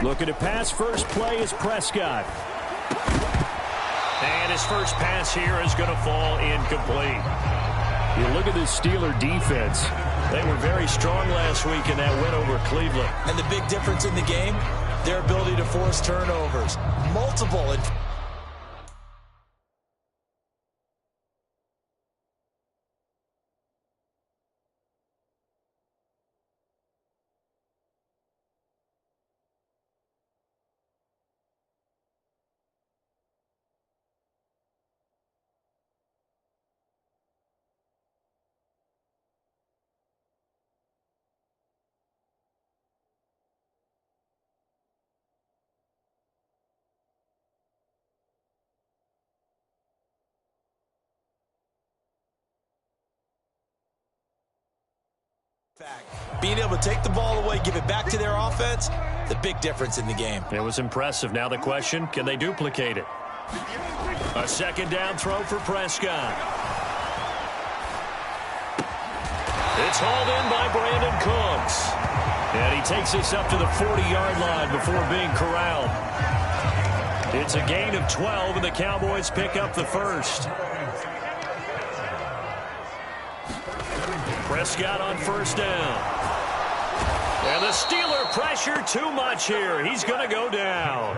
Looking to pass. First play is Prescott. And his first pass here is going to fall incomplete. You look at this Steeler defense. They were very strong last week in that win over Cleveland. And the big difference in the game, their ability to force turnovers. Multiple. Being able to take the ball away, give it back to their offense, the big difference in the game. It was impressive. Now the question, can they duplicate it? A second down throw for Prescott. It's hauled in by Brandon Cooks. And he takes this up to the 40-yard line before being corralled. It's a gain of 12, and the Cowboys pick up the first. Prescott on first down. And the Steeler pressure too much here. He's going to go down.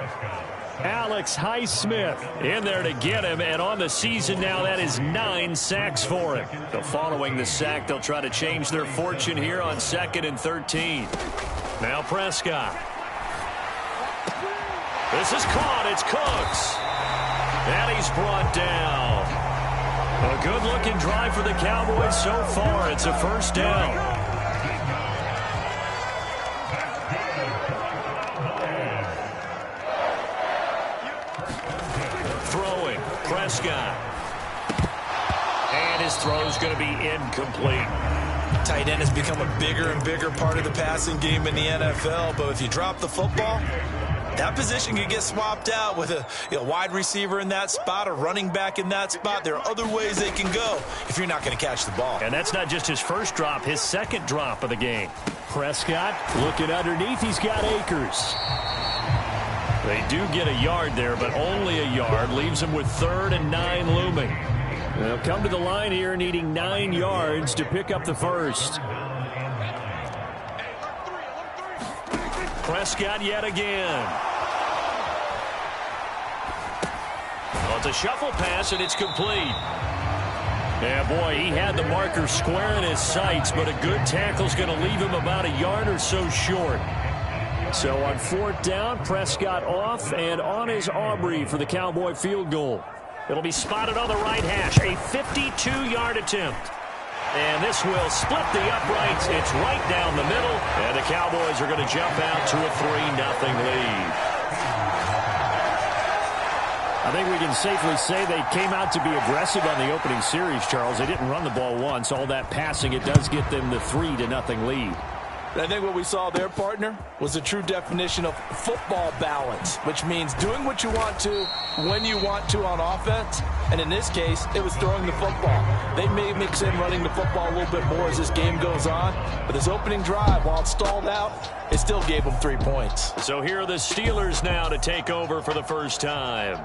Alex Highsmith in there to get him, and on the season now, that is 9 sacks for him. So following the sack, they'll try to change their fortune here on 2nd and 13. Now Prescott. This is caught. It's Cooks. And he's brought down. A good-looking drive for the Cowboys so far. It's a first down. Throwing, Prescott. And his throw is going to be incomplete. Tight end has become a bigger and bigger part of the passing game in the NFL, but if you drop the football, that position could get swapped out with a wide receiver in that spot, a running back in that spot. There are other ways they can go if you're not going to catch the ball. And that's not just his first drop, his second drop of the game. Prescott looking underneath. He's got Akers. They do get a yard there, but only a yard. Leaves them with 3rd and 9 looming. They'll come to the line here needing 9 yards to pick up the first. Prescott yet again. Well, it's a shuffle pass, and it's complete. Yeah, boy, he had the marker square in his sights, but a good tackle's going to leave him about a yard or so short. So on 4th down, Prescott off, and on is Aubrey for the Cowboy field goal. It'll be spotted on the right hash, a 52-yard attempt. And this will split the uprights. It's right down the middle. And the Cowboys are going to jump out to a 3-0 lead. I think we can safely say they came out to be aggressive on the opening series, Charles. They didn't run the ball once. All that passing, it does get them the 3-0 lead. I think what we saw there, partner, was a true definition of football balance, which means doing what you want to when you want to on offense. And in this case, it was throwing the football. They may mix in running the football a little bit more as this game goes on. But this opening drive, while it stalled out, it still gave them 3 points. So here are the Steelers now to take over for the first time.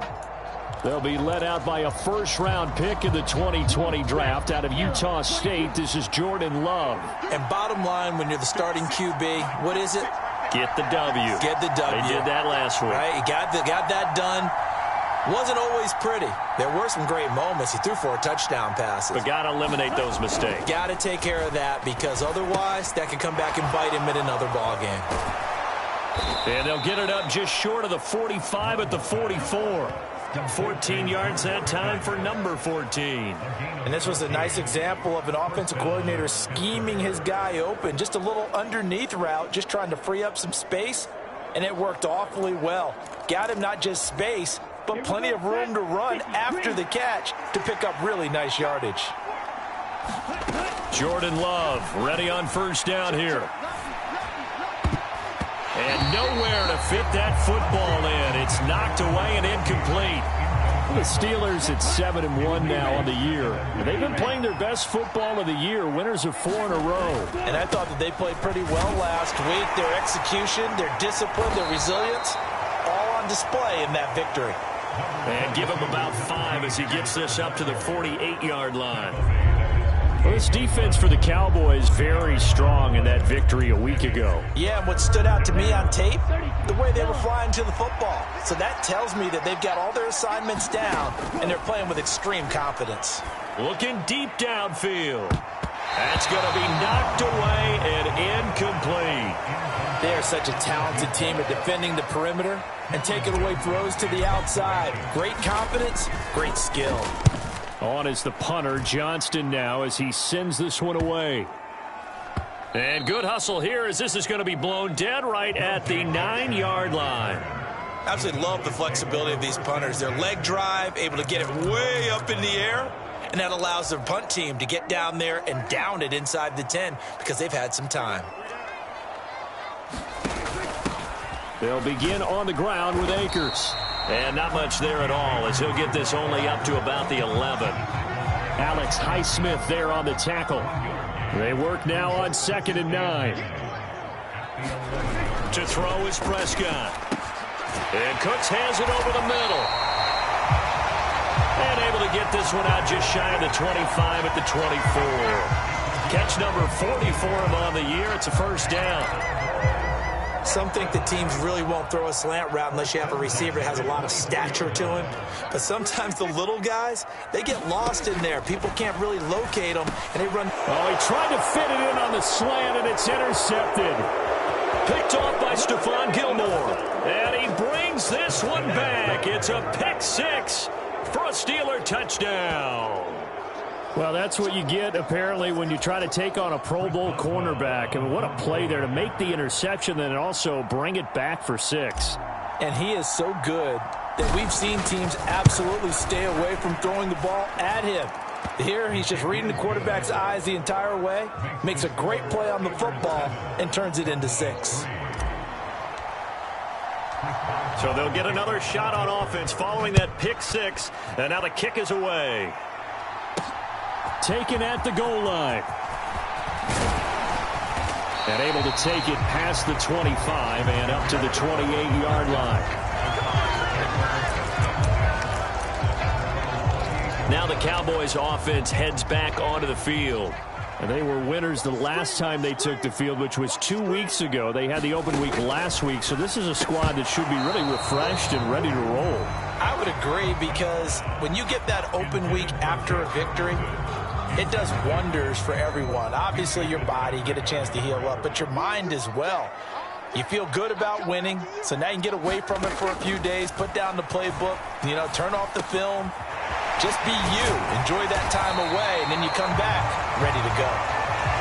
They'll be led out by a first-round pick in the 2020 draft out of Utah State. This is Jordan Love. And bottom line, when you're the starting QB, what is it? Get the W. Get the W. They did that last week. Right, you got that done. Wasn't always pretty. There were some great moments. He threw 4 touchdown passes. But got to eliminate those mistakes. Got to take care of that, because otherwise that could come back and bite him in another ball game. And they'll get it up just short of the 45 at the 44. 14 yards that time for number 14. And this was a nice example of an offensive coordinator scheming his guy open. Just a little underneath route, just trying to free up some space, and it worked awfully well. Got him not just space, but plenty of room to run after the catch to pick up really nice yardage. Jordan Love ready on first down here. And nowhere to fit that football in. It's knocked away and incomplete. The Steelers at 7-1 now on the year. They've been playing their best football of the year, winners of 4 in a row. And I thought that they played pretty well last week. Their execution, their discipline, their resilience, all on display in that victory. And give him about 5 as he gets this up to the 48-yard line. Well, this defense for the Cowboys very strong in that victory a week ago. Yeah, and what stood out to me on tape, the way they were flying to the football. So that tells me that they've got all their assignments down, and they're playing with extreme confidence. Looking deep downfield. That's going to be knocked away and incomplete. They are such a talented team at defending the perimeter and taking away throws to the outside. Great confidence, great skill. On is the punter, Johnston, now as he sends this one away. And good hustle here as this is going to be blown dead right at the 9-yard line. Absolutely love the flexibility of these punters. Their leg drive, able to get it way up in the air, and that allows their punt team to get down there and down it inside the 10 because they've had some time. They'll begin on the ground with Akers. And not much there at all as he'll get this only up to about the 11. Alex Highsmith there on the tackle. They work now on 2nd and 9. To throw is Prescott. And Cooks has it over the middle. And able to get this one out just shy of the 25 at the 24. Catch number 40 for him on the year. It's a first down. Some think that teams really won't throw a slant route unless you have a receiver that has a lot of stature to him. But sometimes the little guys, they get lost in there. People can't really locate them, and they run. Oh, he tried to fit it in on the slant, and it's intercepted. Picked off by Stephon Gilmore. And he brings this one back. It's a pick 6 for a Steeler touchdown. Well, that's what you get, apparently, when you try to take on a Pro Bowl cornerback. I mean, what a play there to make the interception and also bring it back for 6. And he is so good that we've seen teams absolutely stay away from throwing the ball at him. Here, he's just reading the quarterback's eyes the entire way, makes a great play on the football, and turns it into 6. So they'll get another shot on offense following that pick 6, and now the kick is away. Taken at the goal line. And able to take it past the 25 and up to the 28-yard line. Now the Cowboys offense heads back onto the field. And they were winners the last time they took the field, which was 2 weeks ago. They had the open week last week, so this is a squad that should be really refreshed and ready to roll. I would agree, because when you get that open week after a victory, it does wonders for everyone. Obviously, your body, get a chance to heal up, but your mind as well. You feel good about winning, so now you can get away from it for a few days, put down the playbook, turn off the film. Just be you. Enjoy that time away, and then you come back ready to go.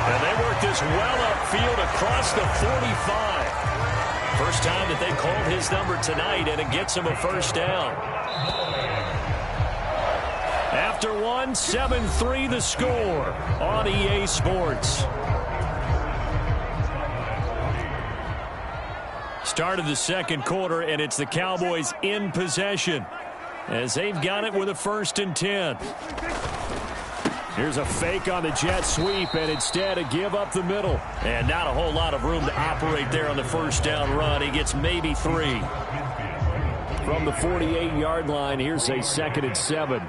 And they work this well upfield across the 45. First time that they called his number tonight, and it gets him a first down. After one, 7-3 the score on EA Sports. Start of the second quarter, and it's the Cowboys in possession as they've got it with a 1st and 10. Here's a fake on the jet sweep, and instead a give up the middle. And not a whole lot of room to operate there on the first down run. He gets maybe 3. From the 48-yard line, here's a 2nd and 7.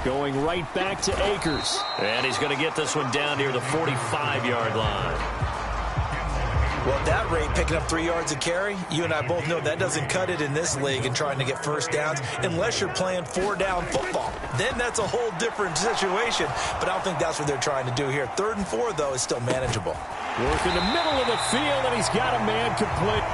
Going right back to Akers. And he's going to get this one down near the 45-yard line. Well, at that rate, picking up 3 yards a carry, you and I both know that doesn't cut it in this league and trying to get first downs unless you're playing 4-down football. Then that's a whole different situation, but I don't think that's what they're trying to do here. 3rd and 4, though, is still manageable. Work in the middle of the field, and he's got a man complete.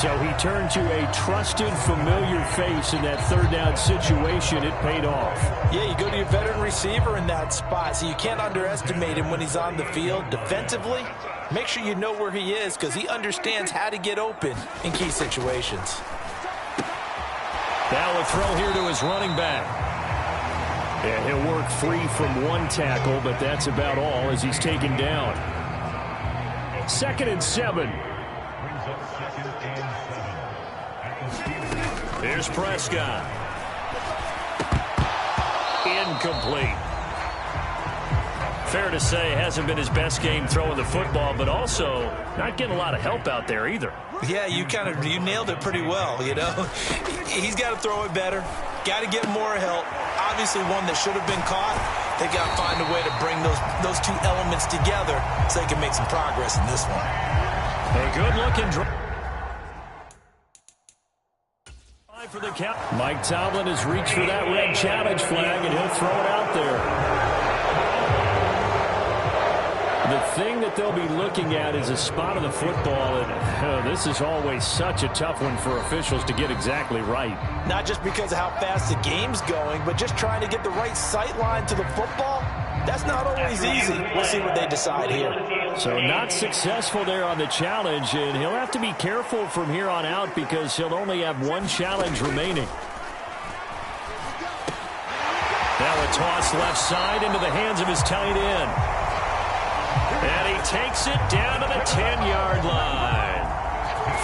So he turned to a trusted, familiar face in that 3rd down situation. It paid off. Yeah, you go to your veteran receiver in that spot, so you can't underestimate him when he's on the field. Defensively, make sure you know where he is because he understands how to get open in key situations. Now a throw here to his running back. And he'll work free from one tackle, but that's about all as he's taken down. 2nd and 7. Here's Prescott. Incomplete. Fair to say, hasn't been his best game throwing the football, but also not getting a lot of help out there either. Yeah, you nailed it pretty well, you know. He's got to throw it better. Got to get more help. Obviously one that should have been caught. They got to find a way to bring those two elements together so they can make some progress in this one. A good-looking drive for the count. Mike Tomlin has reached for that red challenge flag, and he'll throw it out there. The thing that they'll be looking at is a spot of the football, and this is always such a tough one for officials to get exactly right. Not just because of how fast the game's going, but just trying to get the right sight line to the football. That's not always easy. We'll see what they decide here. So not successful there on the challenge, and he'll have to be careful from here on out because he'll only have one challenge remaining. Now a toss left side into the hands of his tight end. And he takes it down to the 10-yard line.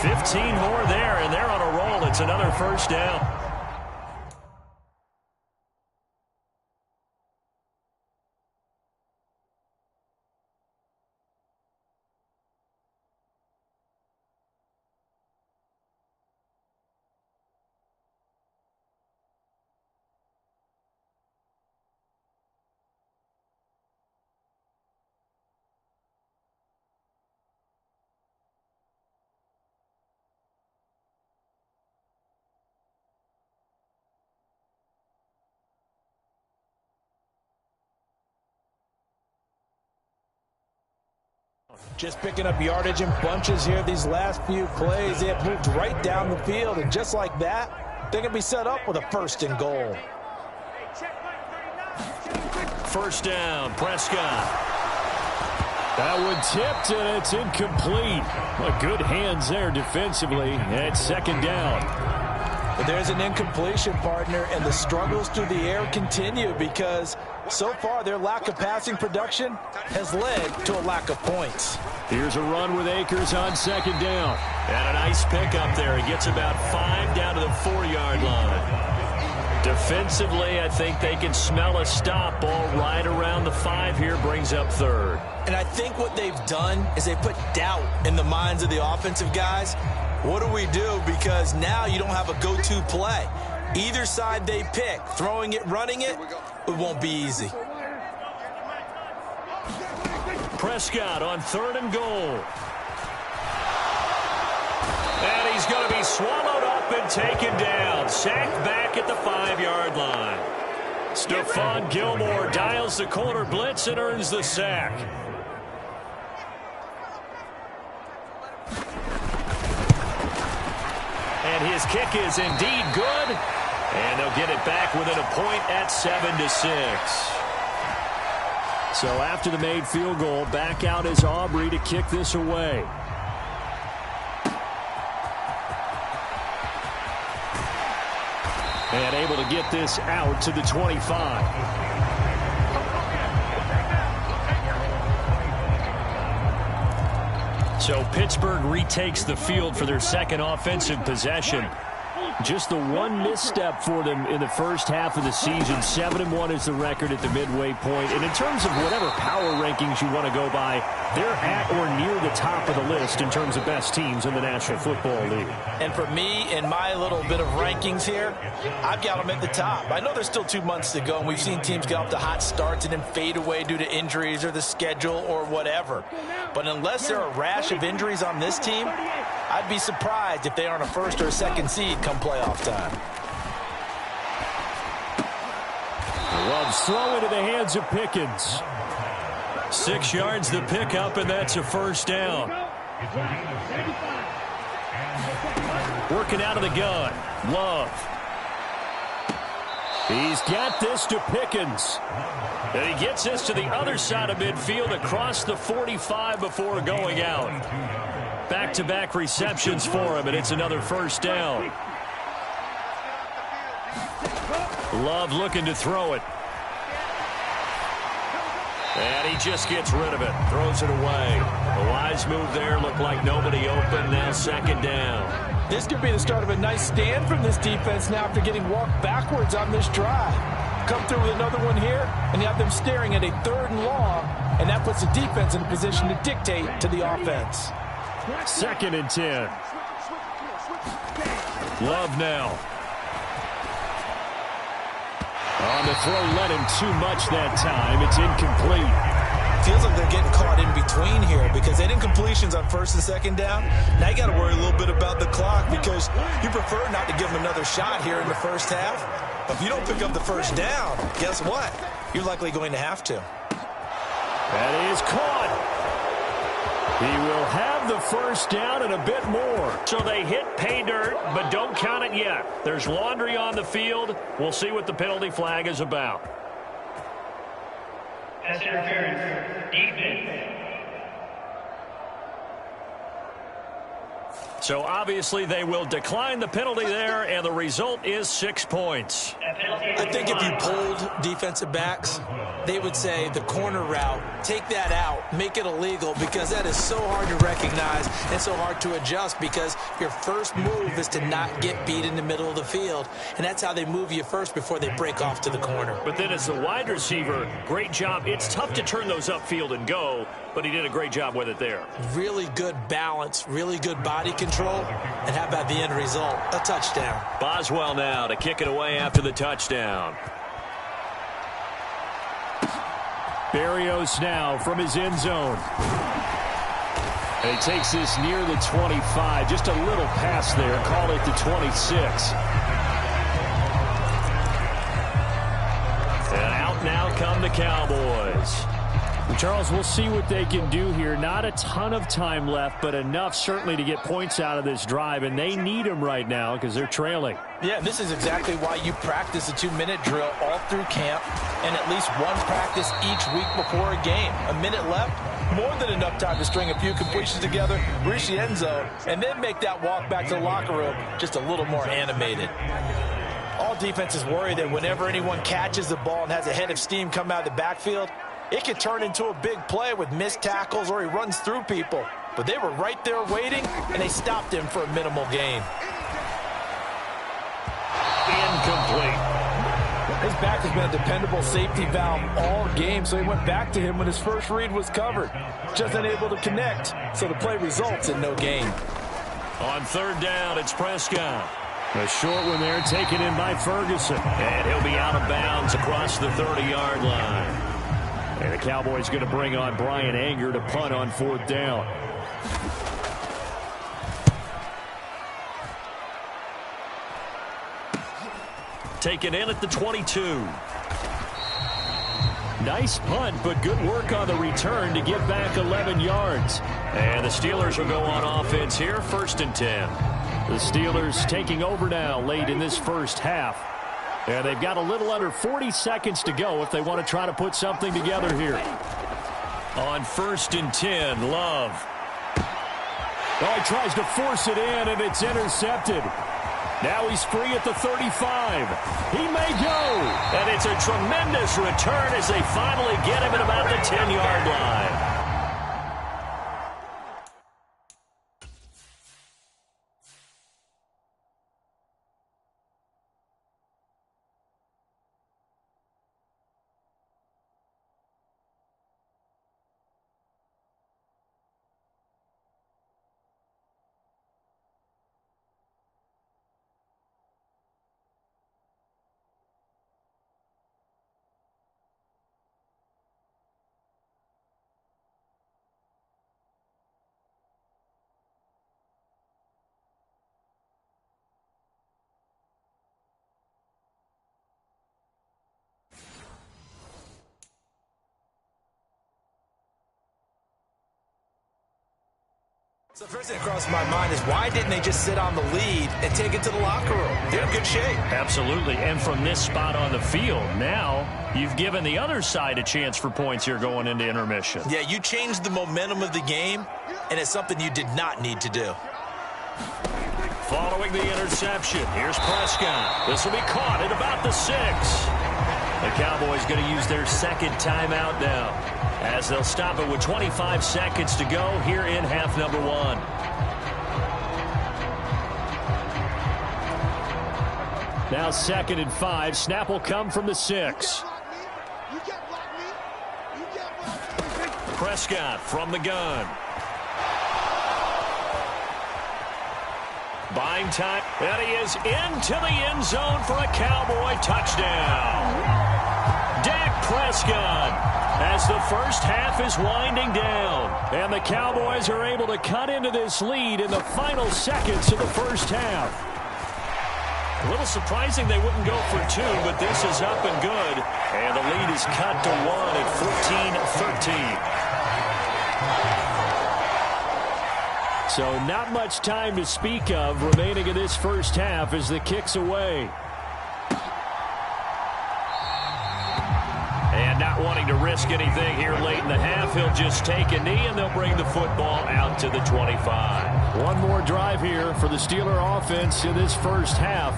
15 more there, and they're on a roll. It's another first down. Just picking up yardage in bunches here these last few plays. They have moved right down the field, and just like that, they're going to be set up with a 1st and goal. First down, Prescott. That one tipped, and it's incomplete. Well, good hands there defensively. And 2nd down. But there's an incompletion, partner, and the struggles through the air continue because so far their lack of passing production has led to a lack of points. Here's a run with Akers on 2nd down. And a nice pickup there. He gets about 5 down to the 4-yard line. Defensively, I think they can smell a stop. Ball right around the 5 here, brings up 3rd. And I think what they've done is they put doubt in the minds of the offensive guys. What do we do? Because now you don't have a go-to play. Either side they pick, throwing it, running it, it won't be easy. Prescott on 3rd and goal. And he's going to be swallowed up and taken down. Sacked back at the 5-yard line. Stephon Gilmore dials the corner blitz and earns the sack. And his kick is indeed good. And they'll get it back within a point at 7-6. So after the made field goal, back out is Aubrey to kick this away. And able to get this out to the 25. So Pittsburgh retakes the field for their 2nd offensive possession. Just the one misstep for them in the first half of the season. 7-1 is the record at the midway point. And in terms of whatever power rankings you want to go by, they're at or near the top of the list in terms of best teams in the National Football League. And for me, in my little bit of rankings here, I've got them at the top. I know there's still 2 months to go, and we've seen teams get off to hot starts and then fade away due to injuries or the schedule or whatever. But unless there are a rash of injuries on this team, I'd be surprised if they aren't a 1st or a 2nd seed come playoff time. Loves throw into the hands of Pickens. 6 yards the pickup, and that's a first down. Working out of the gun. Love. He's got this to Pickens. And he gets this to the other side of midfield across the 45 before going out. Back-to-back receptions for him, and it's another first down. Love looking to throw it. And he just gets rid of it, throws it away. A wise move there, looked like nobody open, now second down. This could be the start of a nice stand from this defense now after getting walked backwards on this drive. Come through with another one here, and you have them staring at a 3rd and long, and that puts the defense in a position to dictate to the offense. 2nd and 10. Love now. On the throw, let him too much that time. It's incomplete. Feels like they're getting caught in between here because they didn't completions on 1st and 2nd down. Now you got to worry a little bit about the clock because you prefer not to give them another shot here in the first half. But if you don't pick up the first down, guess what? You're likely going to have to. That is caught. He will have the first down and a bit more. So they hit pay dirt, but don't count it yet. There's laundry on the field. We'll see what the penalty flag is about. Pass interference. Defense. So obviously they will decline the penalty there, and the result is 6 points. I think if you polled defensive backs, they would say the corner route, take that out, make it illegal, because that is so hard to recognize and so hard to adjust because your first move is to not get beat in the middle of the field, and that's how they move you first before they break off to the corner. But then as the wide receiver, great job. It's tough to turn those upfield and go, but he did a great job with it there. Really good balance, really good body control, and how about the end result? A touchdown. Boswell now to kick it away after the touchdown. Berrios now from his end zone. And he takes this near the 25. Just a little pass there. Call it the 26. And out now come the Cowboys. Charles, we'll see what they can do here. Not a ton of time left, but enough certainly to get points out of this drive, and they need them right now because they're trailing. Yeah, this is exactly why you practice a 2-minute drill all through camp and at least one practice each week before a game. A minute left, more than enough time to string a few completions together, reach the end zone, and then make that walk back to the locker room just a little more animated. All defenses worry that whenever anyone catches the ball and has a head of steam come out of the backfield, it could turn into a big play with missed tackles or he runs through people. But they were right there waiting, and they stopped him for a minimal gain. Incomplete. His back has been a dependable safety valve all game, so he went back to him when his first read was covered. Just unable to connect, so the play results in no gain. On 3rd down, it's Prescott. A short one there taken in by Ferguson. And he'll be out of bounds across the 30-yard line. And the Cowboys going to bring on Brian Anger to punt on 4th down. Taken in at the 22. Nice punt, but good work on the return to get back 11 yards. And the Steelers will go on offense here, 1st and 10. The Steelers taking over now late in this first half. And they've got a little under 40 seconds to go if they want to try to put something together here. On 1st and 10, Love. Oh, he tries to force it in, and it's intercepted. Now he's free at the 35. He may go. And it's a tremendous return as they finally get him at about the 10-yard line. So the first thing that crossed my mind is why didn't they just sit on the lead and take it to the locker room? They're in good shape. Absolutely. And from this spot on the field, now you've given the other side a chance for points here going into intermission. Yeah, you changed the momentum of the game, and it's something you did not need to do. Following the interception, here's Prescott. This will be caught at about the 6. The Cowboys going to use their second timeout now, as they'll stop it with 25 seconds to go here in half number one. Now 2nd and 5. Snap will come from the 6. Prescott from the gun. Buying time, and he is into the end zone for a Cowboy touchdown. Dak Prescott as the first half is winding down. And the Cowboys are able to cut into this lead in the final seconds of the first half. A little surprising they wouldn't go for 2, but this is up and good. And the lead is cut to 1 at 14-13. So not much time to speak of remaining in this first half as the kick's away. And not wanting to risk anything here late in the half, he'll just take a knee and they'll bring the football out to the 25. One more drive here for the Steeler offense in this first half.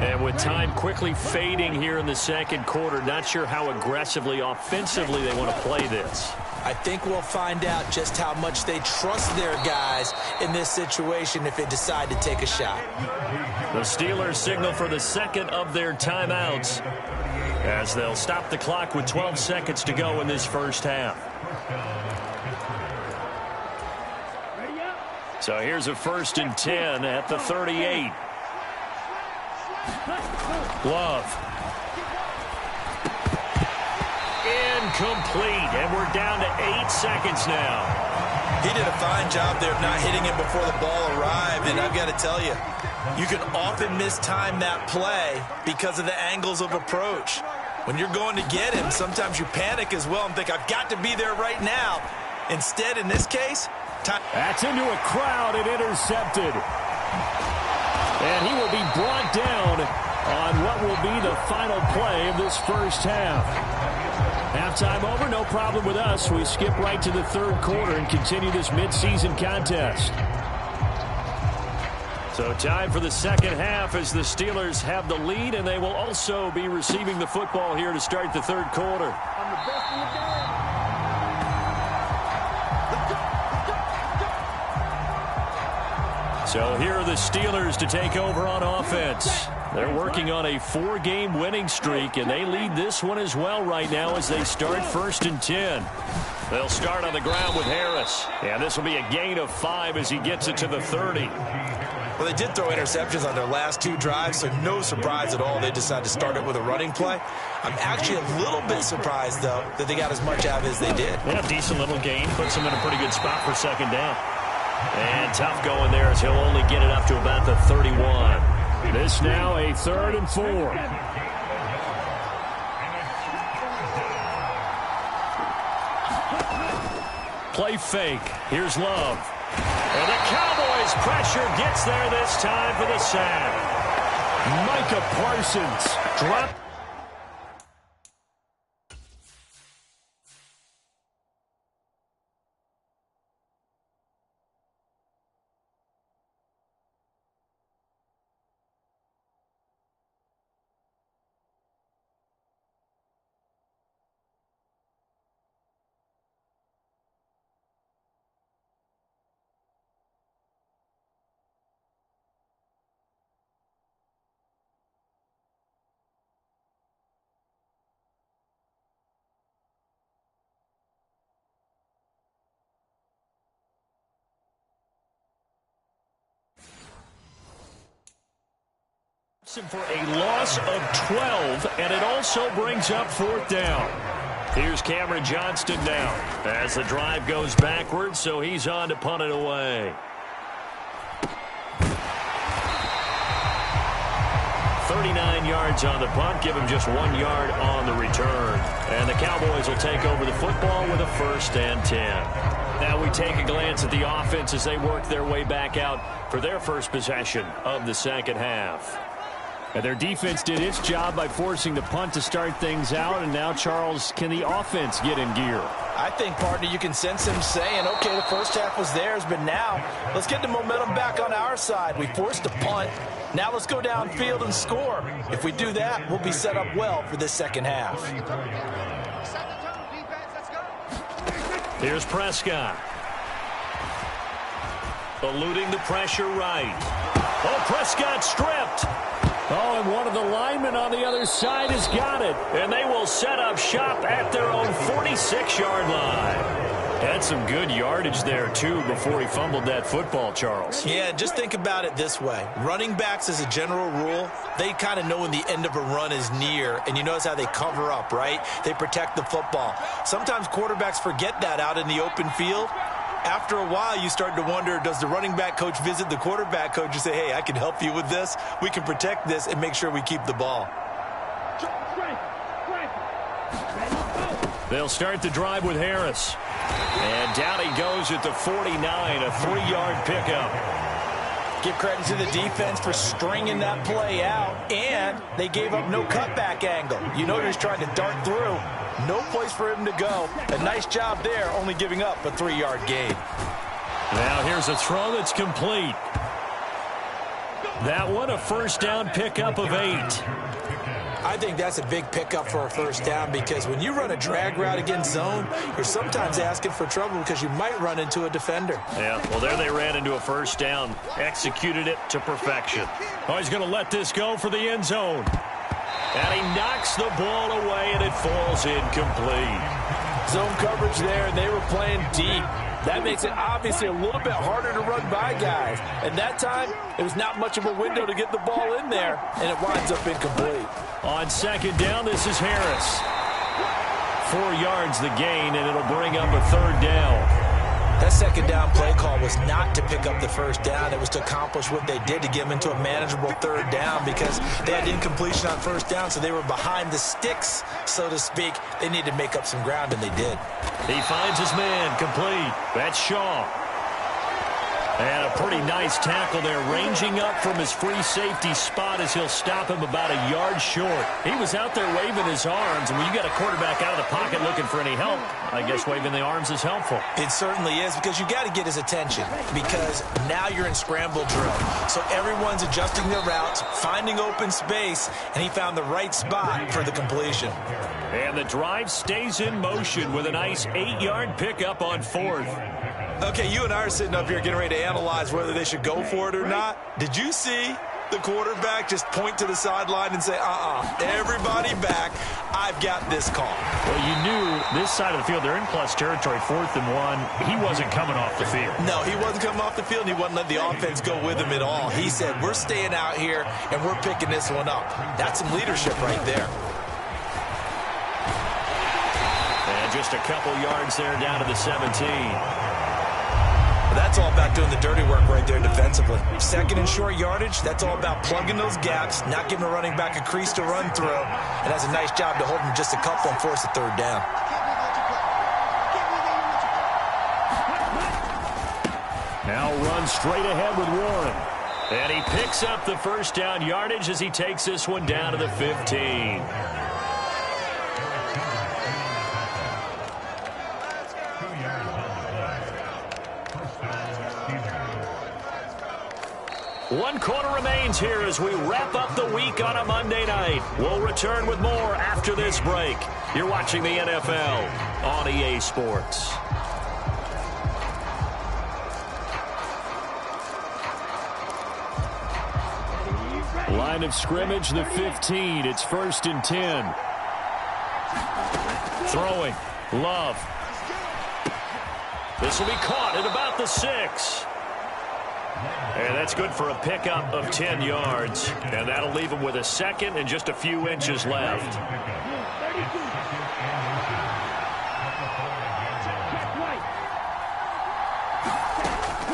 And with time quickly fading here in the second quarter, not sure how aggressively, offensively they want to play this. I think we'll find out just how much they trust their guys in this situation if they decide to take a shot. The Steelers signal for the second of their timeouts as they'll stop the clock with 12 seconds to go in this first half. So here's a 1st and 10 at the 38. Love. Incomplete, and we're down to 8 seconds now. He did a fine job there of not hitting it before the ball arrived, and I've got to tell you, you can often mistime that play because of the angles of approach. When you're going to get him, sometimes you panic as well and think, I've got to be there right now. Instead, in this case, that's into a crowd and intercepted. And he will be brought down on what will be the final play of this first half. Halftime over, no problem with us. We skip right to the third quarter and continue this midseason contest. So time for the second half as the Steelers have the lead, and they will also be receiving the football here to start the third quarter. So here are the Steelers to take over on offense. They're working on a 4-game winning streak, and they lead this one as well right now as they start 1st and 10. They'll start on the ground with Harris. And this will be a gain of 5 as he gets it to the 30. Well, they did throw interceptions on their last 2 drives, so no surprise at all they decided to start it with a running play. I'm actually a little bit surprised, though, that they got as much out of it as they did. Yeah, decent little gain. Puts them in a pretty good spot for second down. And tough going there as he'll only get it up to about the 31. This now a 3rd and 4. Play fake. Here's Love. And the Cowboys pressure gets there this time for the sack. Micah Parsons dropped. For a loss of 12, and it also brings up 4th down. Here's Cameron Johnston now as the drive goes backwards, so he's on to punt it away. 39 yards on the punt, give him just 1 yard on the return. And the Cowboys will take over the football with a 1st and 10. Now we take a glance at the offense as they work their way back out for their first possession of the second half. And their defense did its job by forcing the punt to start things out, and now, Charles, can the offense get in gear? I think, partner, you can sense him saying, okay, the first half was theirs, but now let's get the momentum back on our side. We forced a punt. Now let's go downfield and score. If we do that, we'll be set up well for this second half. Here's Prescott. Eluding the pressure right. Oh, Prescott stripped. Oh, and one of the linemen on the other side has got it. And they will set up shop at their own 46-yard line. Had some good yardage there, too, before he fumbled that football, Charles. Yeah, just think about it this way. Running backs, as a general rule, they kind of know when the end of a run is near, and you notice how they cover up, right? They protect the football. Sometimes quarterbacks forget that out in the open field. After a while, you start to wonder, does the running back coach visit the quarterback coach and say, hey, I can help you with this. We can protect this and make sure we keep the ball. They'll start the drive with Harris. And down he goes at the 49, a 3-yard pickup. Give credit to the defense for stringing that play out, and they gave up no cutback angle. You know he's trying to dart through. No place for him to go. A nice job there, only giving up a 3-yard gain. Now here's a throw that's complete. That one, a first down pickup of 8. I think that's a big pickup for a first down because when you run a drag route against zone, you're sometimes asking for trouble because you might run into a defender. Yeah, well, there they ran into a first down. Executed it to perfection. Oh, he's going to let this go for the end zone. And he knocks the ball away, and it falls incomplete. Zone coverage there, and they were playing deep. That makes it obviously a little bit harder to run by guys. And that time, there was not much of a window to get the ball in there, and it winds up incomplete. On second down, this is Harris. 4 yards the gain, and it'll bring up a third down. That second down play call was not to pick up the first down. It was to accomplish what they did to get them into a manageable third down because they had incompletion on first down, so they were behind the sticks, so to speak. They needed to make up some ground, and they did. He finds his man complete. That's Shaw. And a pretty nice tackle there, ranging up from his free safety spot as he'll stop him about a yard short. He was out there waving his arms, and when you got a quarterback out of the pocket looking for any help, I guess waving the arms is helpful. It certainly is because you got to get his attention because now you're in scramble drill. So everyone's adjusting their routes, finding open space, and he found the right spot for the completion. And the drive stays in motion with a nice 8-yard pickup on 4th. Okay, you and I are sitting up here getting ready to analyze whether they should go for it or not. Did you see the quarterback just point to the sideline and say, everybody back, I've got this call? Well, you knew this side of the field, they're in plus territory, 4th and 1. He wasn't coming off the field. No, he wasn't coming off the field, and he wasn't letting the offense go with him at all. He said, we're staying out here, and we're picking this one up. That's some leadership right there. And just a couple yards there down to the 17. That's all about doing the dirty work right there defensively. Second and short yardage, that's all about plugging those gaps, not giving a running back a crease to run through, and that's a nice job to hold him just a couple and force a third down. Now run straight ahead with Warren. And he picks up the first down yardage as he takes this one down to the 15. One quarter remains here as we wrap up the week on a Monday night. We'll return with more after this break. You're watching the NFL on EA Sports. Line of scrimmage, the 15. It's 1st and 10. Throwing. Love. This will be caught at about the 6. And that's good for a pickup of 10 yards. And that'll leave him with a second and just a few inches left.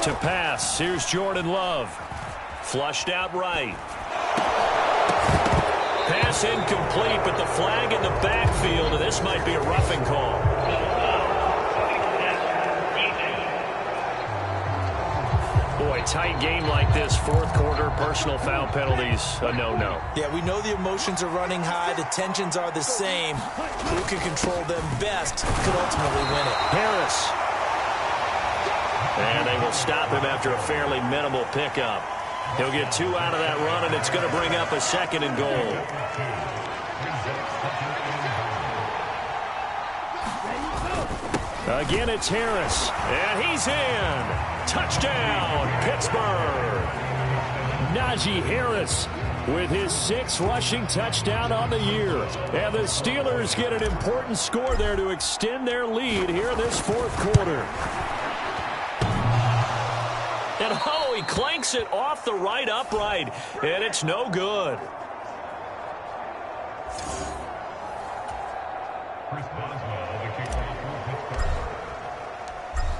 To pass, here's Jordan Love. Flushed out right. Pass incomplete, but the flag in the backfield, and this might be a roughing call. Boy, a tight game like this, fourth quarter, personal foul penalties, a no-no. Yeah, we know the emotions are running high. The tensions are the same. Who can control them best could ultimately win it. Harris. And they will stop him after a fairly minimal pickup. He'll get 2 out of that run, and it's going to bring up a 2nd and goal. Again, it's Harris, and he's in. Touchdown, Pittsburgh. Najee Harris with his 6th rushing touchdown on the year. And the Steelers get an important score there to extend their lead here in this fourth quarter. And oh, he clanks it off the right upright, and it's no good.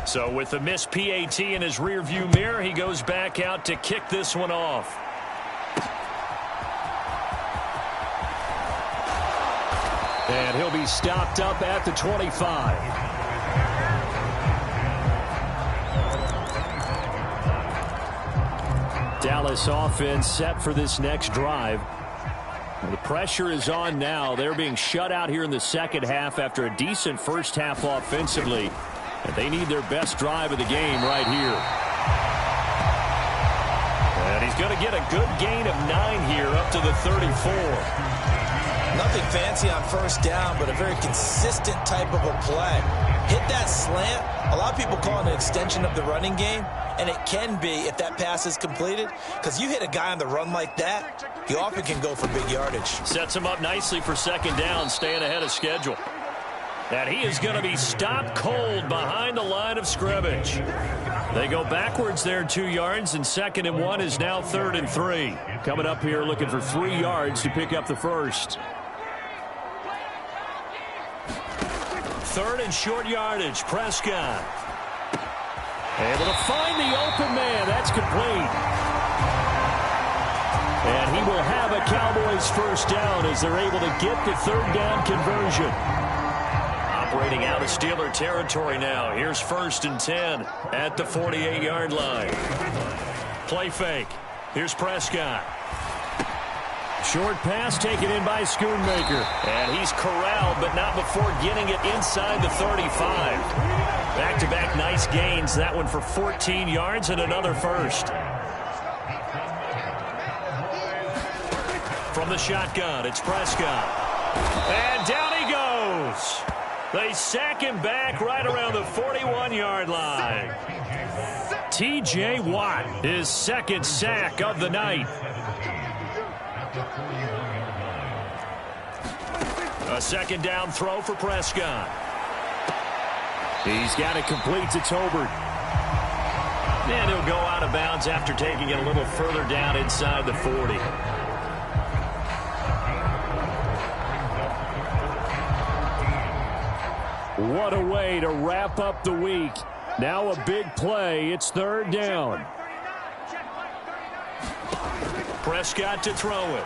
So with the missed PAT in his rearview mirror, he goes back out to kick this one off. And he'll be stopped up at the 25. Dallas offense set for this next drive. The pressure is on now. They're being shut out here in the second half after a decent first half offensively. And they need their best drive of the game right here. And he's going to get a good gain of 9 here up to the 34. Nothing fancy on first down, but a very consistent type of a play. Hit that slant. A lot of people call it an extension of the running game, and it can be if that pass is completed, because you hit a guy on the run like that, he often can go for big yardage. Sets him up nicely for 2nd down, staying ahead of schedule. And he is going to be stopped cold behind the line of scrimmage. They go backwards there 2 yards, and 2nd and 1 is now 3rd and 3. Coming up here looking for 3 yards to pick up the first. 3rd and short yardage, Prescott. Able to find the open man. That's complete. And he will have a Cowboys first down as they're able to get the 3rd down conversion. Operating out of Steeler territory now. Here's 1st and 10 at the 48-yard line. Play fake. Here's Prescott. Short pass taken in by Schoonmaker. And he's corralled, but not before getting it inside the 35. Back-to-back nice gains. That one for 14 yards and another first. From the shotgun, it's Prescott. And down he goes. They sack him back right around the 41-yard line. T.J. Watt, his 2nd sack of the night. A 2nd down throw for Prescott. He's got it complete to Tolbert. And he'll go out of bounds after taking it a little further down inside the 40. What a way to wrap up the week. Now a big play. It's 3rd down. Prescott to throw it.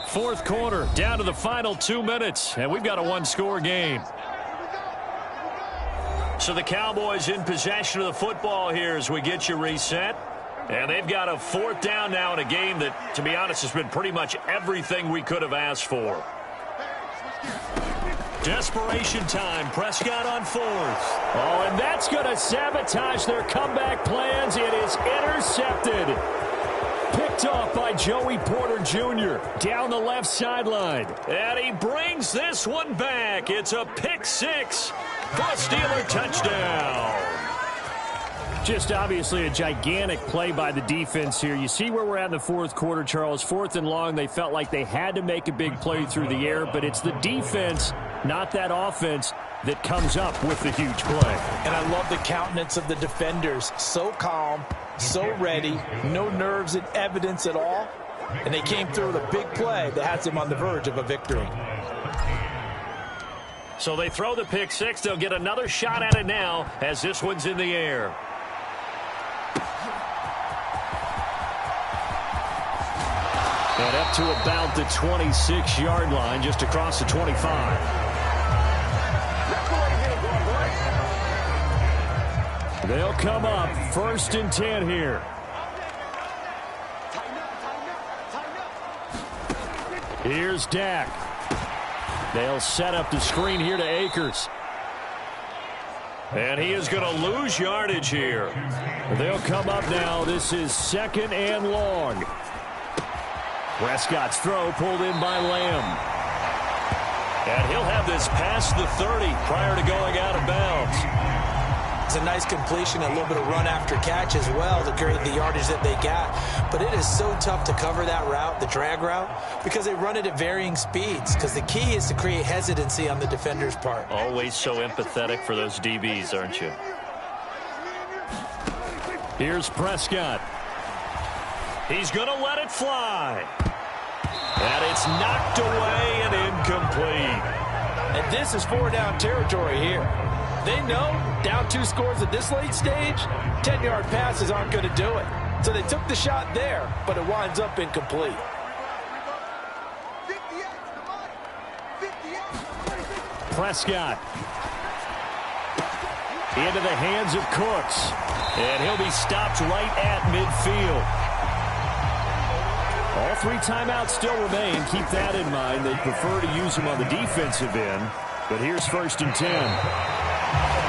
Fourth quarter, down to the final 2 minutes, and we've got a 1-score game. So the Cowboys in possession of the football here as we get you reset. And they've got a 4th down now in a game that, to be honest, has been pretty much everything we could have asked for. Desperation time. Prescott on 4th. Oh, and that's going to sabotage their comeback plans. It is intercepted. Picked off by Joey Porter Jr. down the left sideline. And he brings this one back. It's a pick 6 for a Steeler touchdown. Just obviously a gigantic play by the defense here. You see where we're at in the fourth quarter, Charles. 4th and long, they felt like they had to make a big play through the air, but it's the defense, not that offense, that comes up with the huge play. And I love the countenance of the defenders. So calm, so ready, no nerves and evidence at all. And they came through with a big play that has them on the verge of a victory. So they throw the pick 6. They'll get another shot at it now as this one's in the air. And up to about the 26-yard line, just across the 25. They'll come up 1st and 10 here. Here's Dak. They'll set up the screen here to Akers. And he is going to lose yardage here. They'll come up now. This is 2nd and long. Prescott's throw pulled in by Lamb. And he'll have this past the 30 prior to going out of bounds. It's a nice completion, a little bit of run after catch as well to create the yardage that they got. But it is so tough to cover that route, the drag route, because they run it at varying speeds. Because the key is to create hesitancy on the defender's part. Always so empathetic for those DBs, aren't you? Here's Prescott. He's going to let it fly. And it's knocked away and incomplete. And this is 4-down territory here. They know down 2 scores at this late stage, 10-yard passes aren't going to do it. So they took the shot there, but it winds up incomplete. Prescott. Into the hands of Cooks. And he'll be stopped right at midfield. All 3 timeouts still remain. Keep that in mind. They prefer to use them on the defensive end. But here's 1st and 10.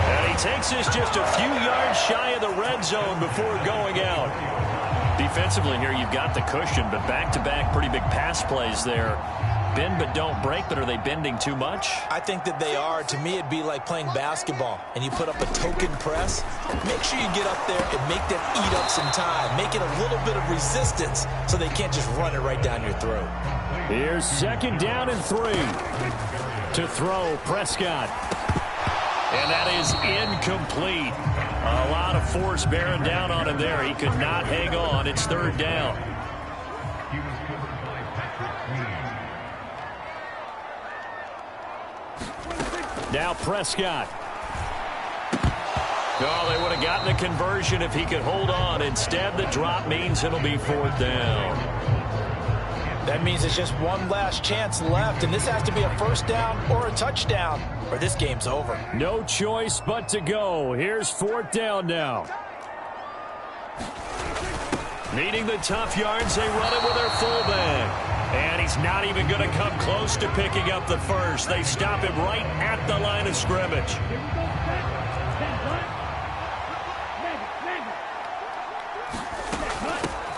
And he takes this just a few yards shy of the red zone before going out. Defensively here, you've got the cushion, but back-to-back pretty big pass plays there. Bend but don't break, but are they bending too much? I think that they are. To me, it'd be like playing basketball, and you put up a token press. Make sure you get up there and make them eat up some time. Make it a little bit of resistance so they can't just run it right down your throat. Here's 2nd down and 3. To throw, Prescott. And that is incomplete. A lot of force bearing down on him there. He could not hang on. It's 3rd down. Now Prescott. No, they would have gotten a conversion if he could hold on. Instead, the drop means it'll be 4th down. That means it's just one last chance left, and this has to be a 1st down or a touchdown, or this game's over. No choice but to go. Here's 4th down now. Needing the tough yards, they run it with their fullback. And he's not even going to come close to picking up the first. They stop him right at the line of scrimmage.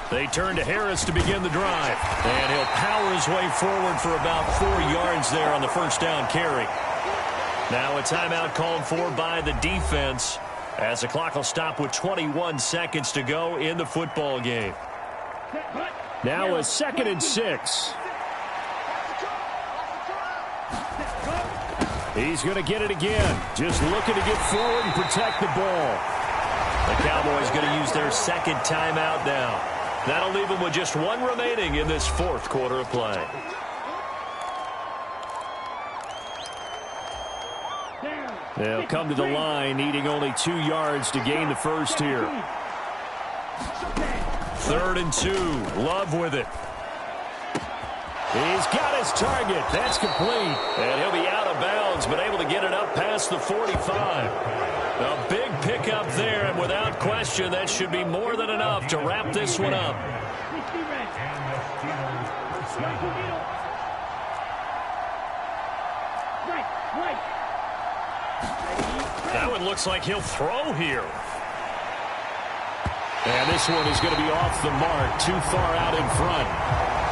They turn to Harris to begin the drive. And he'll power his way forward for about 4 yards there on the 1st down carry. Now a timeout called for by the defense as the clock will stop with 21 seconds to go in the football game. Now a 2nd and 6. He's going to get it again. Just looking to get forward and protect the ball. The Cowboys going to use their 2nd timeout now. That'll leave them with just 1 remaining in this 4th quarter of play. They'll come to the line, needing only 2 yards to gain the first here. 3rd and 2. Love with it. He's got his target. That's complete. And he'll be out of bounds, but able to get it up past the 45. A big pickup there, and without question, that should be more than enough to wrap this one up. That one looks like he'll throw here. And this one is going to be off the mark, too far out in front.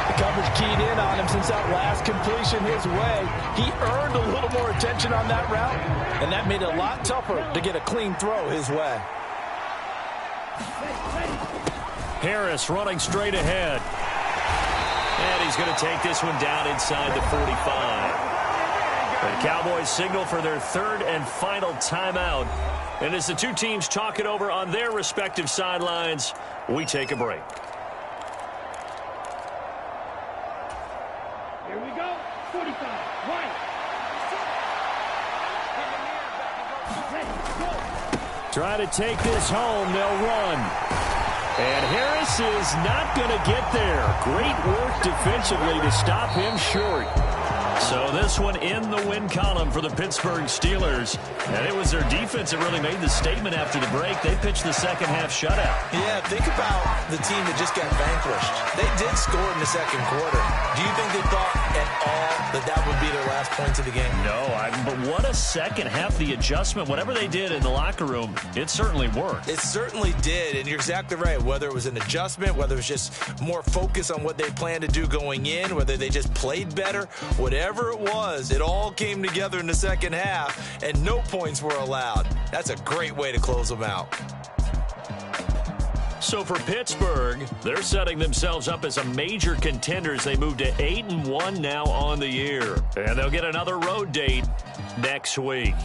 The coverage keyed in on him since that last completion his way. He earned a little more attention on that route, and that made it a lot tougher to get a clean throw his way. Harris running straight ahead. And he's going to take this one down inside the 45. The Cowboys signal for their 3rd and final timeout. And as the two teams talk it over on their respective sidelines, we take a break. Here we go. 45. Right. Try to take this home. They'll run. And Harris is not going to get there. Great work defensively to stop him short. So this one in the win column for the Pittsburgh Steelers. And it was their defense that really made the statement after the break. They pitched the second half shutout. Yeah, think about the team that just got vanquished. They did score in the second quarter. Do you think they thought at all that that would be their last points of the game? No, but what a second half. The adjustment, whatever they did in the locker room, it certainly worked. It certainly did, and you're exactly right. Whether it was an adjustment, whether it was just more focus on what they planned to do going in, whether they just played better, whatever it was, it all came together in the second half, and no points were allowed. That's a great way to close them out. So for Pittsburgh, they're setting themselves up as a major contender as they move to 8-1 now on the year. And they'll get another road date next week.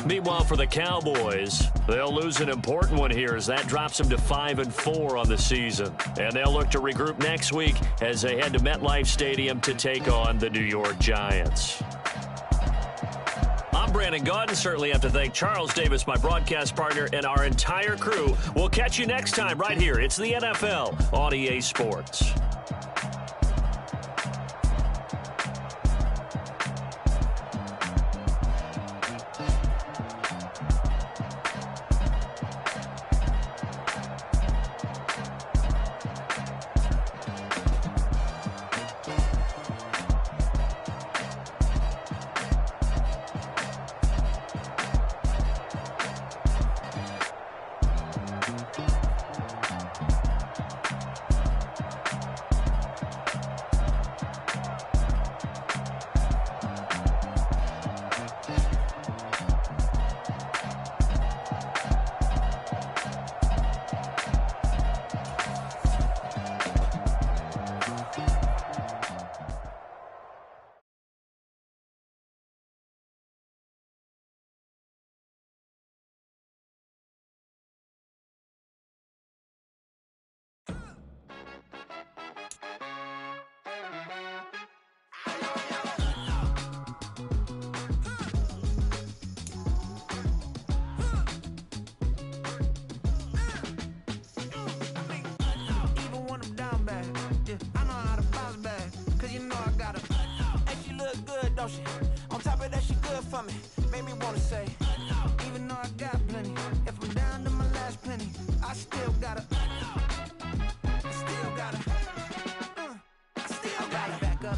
Meanwhile, for the Cowboys, they'll lose an important one here as that drops them to 5-4 on the season. And they'll look to regroup next week as they head to MetLife Stadium to take on the New York Giants. I'm Brandon Gaudin. Certainly have to thank Charles Davis, my broadcast partner, and our entire crew. We'll catch you next time right here. It's the NFL on EA Sports. On top of that, she good for me. Made me wanna say, even though I got plenty, if I'm down to my last penny, I still gotta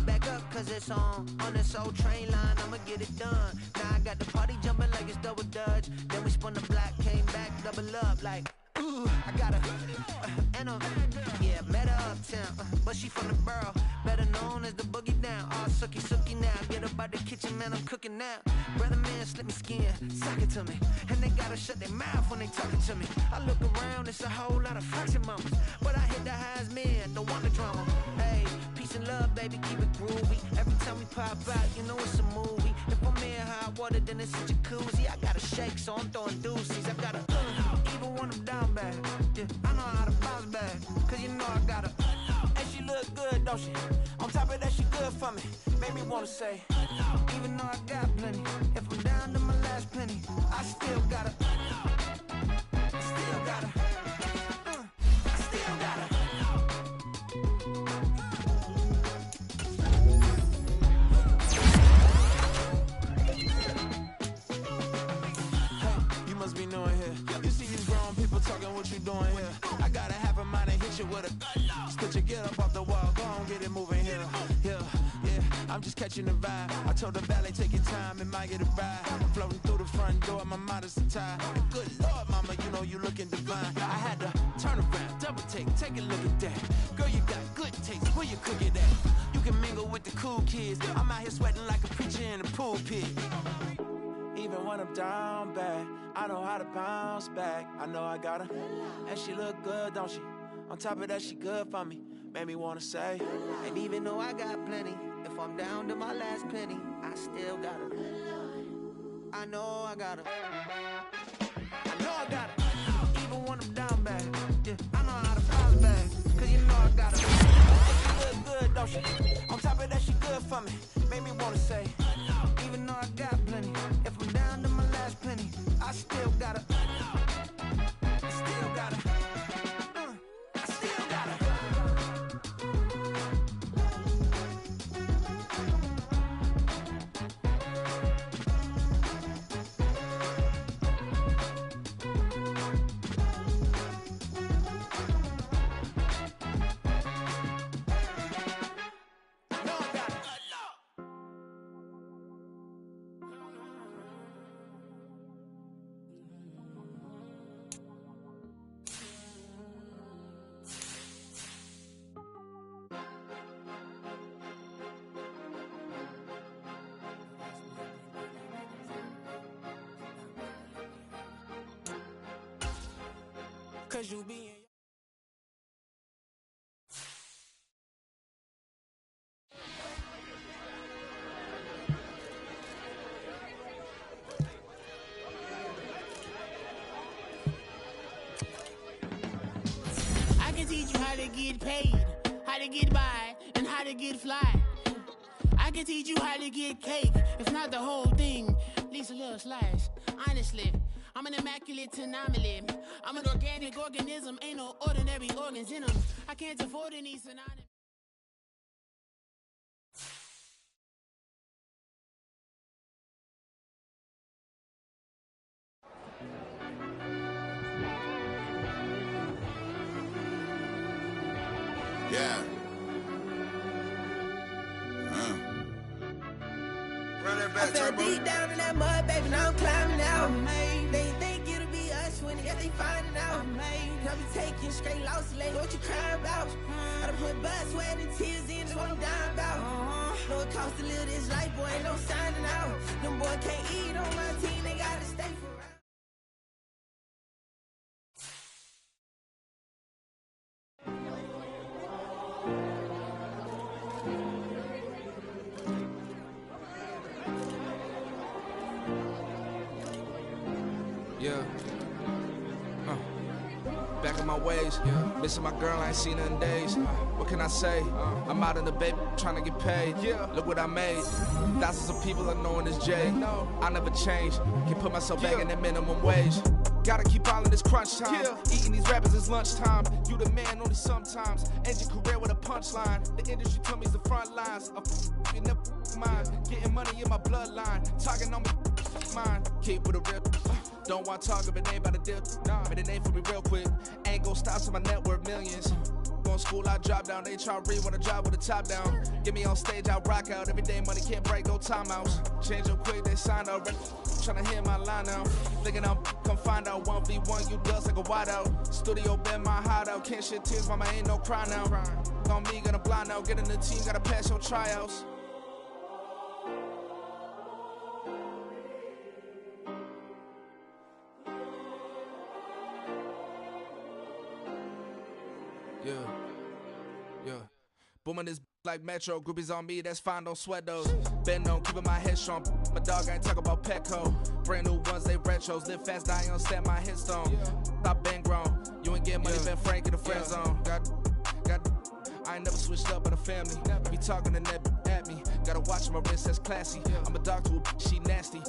back up, cause it's on this old train line, I'ma get it done. Now I got the party jumping like it's double dutch. Then we spun the block, came back, double up like, ooh, I got her, and yeah, met her uptown, but she from the borough, better known as the boogie down. All sookie now, get up out the kitchen, man, I'm cooking now. Brother man, slip me skin, suck it to me, and they gotta shut their mouth when they talking to me. I look around, it's a whole lot of fraction mamas, but I hit the highs, man, don't want the drama. Hey, peace and love, baby, keep it groovy. Every time we pop out, you know it's a movie. If I'm in hot water, then it's a jacuzzi. I gotta shake, so I'm throwing deuces. I gotta even when I'm down bad. Yeah, I know how to bounce back, cause you know I gotta. And she look good, don't she? On top of that, she good for me. Made me wanna say, even though I got plenty, if I'm down to my last penny, I still gotta. What you doing here? I got a half a mind and hit you with a spit you, get up off the wall, go on, get it moving here. Yeah, I'm just catching the vibe. I told the valet, take your time, it might get a ride. Floating through the front door, my mind is tied. Good Lord, mama, you know you looking divine. I had to turn around, double take a look at that. Girl, you got good taste, where you cook it at? You can mingle with the cool kids. I'm out here sweating like a preacher in a pulpit. Even when I'm down bad, I know how to bounce back. I know I got her, and she look good, don't she? On top of that, she good for me. Made me wanna say, and even though I got plenty, if I'm down to my last penny, I still got her. I know I got her. I know I got her. Even when I'm down bad, yeah, I know how to bounce back. Cause you know I got her. And she look good, don't she? On top of that, she good for me. Made me wanna say, even though I got plenty, if I'm down to my last penny, I still gotta, I still gotta, I cause you be I can teach you how to get paid, how to get by, and how to get fly. I can teach you how to get cake, if not the whole thing, at least a little slice. Honestly, I'm an immaculate anomaly. I'm an organic organism, ain't no ordinary organs in them. I can't afford any synonyms. Yeah. Run that back, I fell Turbo. deep down in that mud, baby, now I'm climbing out. They think it'll be us when they finding out. I be taking straight losses, like what you crying about? I done put blood, sweat, and tears in, that's what I'm dying about. Know it costs to live this life, boy, ain't no signing out. Them boy can't eat on my team, they gotta stay for round. Yeah. Back in my ways, missing my girl, I ain't seen her in days. What can I say? I'm out in the baby, trying to get paid. Look what I made. Thousands of people are knowing this Jay. I never change. Can put myself back in that minimum wage. Gotta keep all in this crunch time. Eating these rappers is lunchtime. You the man only sometimes. End your career with a punchline. The industry tell me it's the front lines. You never mind. Getting money in my bloodline. Talking on me, mine. Keep with a rip. Don't want to talk if it ain't about a dip. Made a name for me real quick. Ain't gon' stop till my net worth millions. Going to school, I drop down. They try to read when I drive with the top down. Get me on stage, I rock out. Every day money can't break, go timeouts. Change up quick, they sign up. Tryna hear my line now. Thinking I'm come find out 1v1, you dust like a wide out. Studio been my hideout. Can't shed tears, mama, ain't no cry now. On me, gonna blind out. Get in the team, gotta pass your tryouts. Yeah. Booming this like Metro, groupies on me, that's fine, don't sweat those. Bend on, keeping my head strong. My dog ain't talk about Petco. Brand new ones, they retros. Live fast, die on stand my headstone. Stop been grown. You ain't getting money, been Frank in the friend zone. I ain't never switched up on the family. Be talking to that at me. Gotta watch my wrist, that's classy. I'm a dog to a she nasty.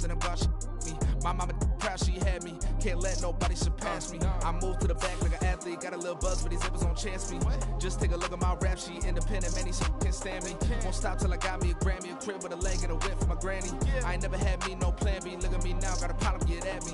Then I'm gone, she me. My mama proud she had me. Can't let nobody surpass me. I moved to the back like an athlete. Got a little buzz, but these zippers don't chance me. Just take a look at my rap sheet. Independent, man, these can't stand me. Won't stop till I got me a Grammy, a crib with a leg and a whip for my granny. I ain't never had me no plan B. Look at me now, got a problem, get at me.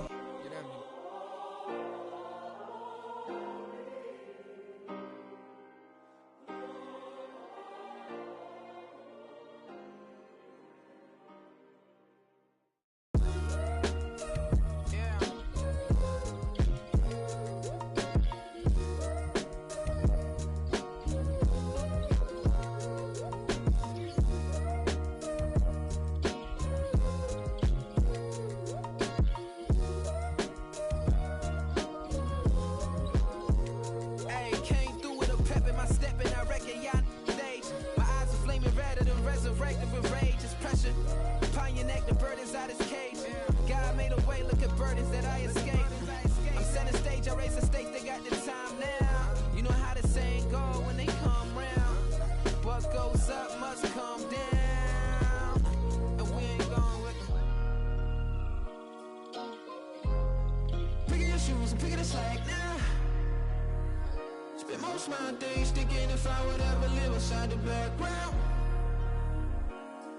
My days thinking if I would ever live inside the background.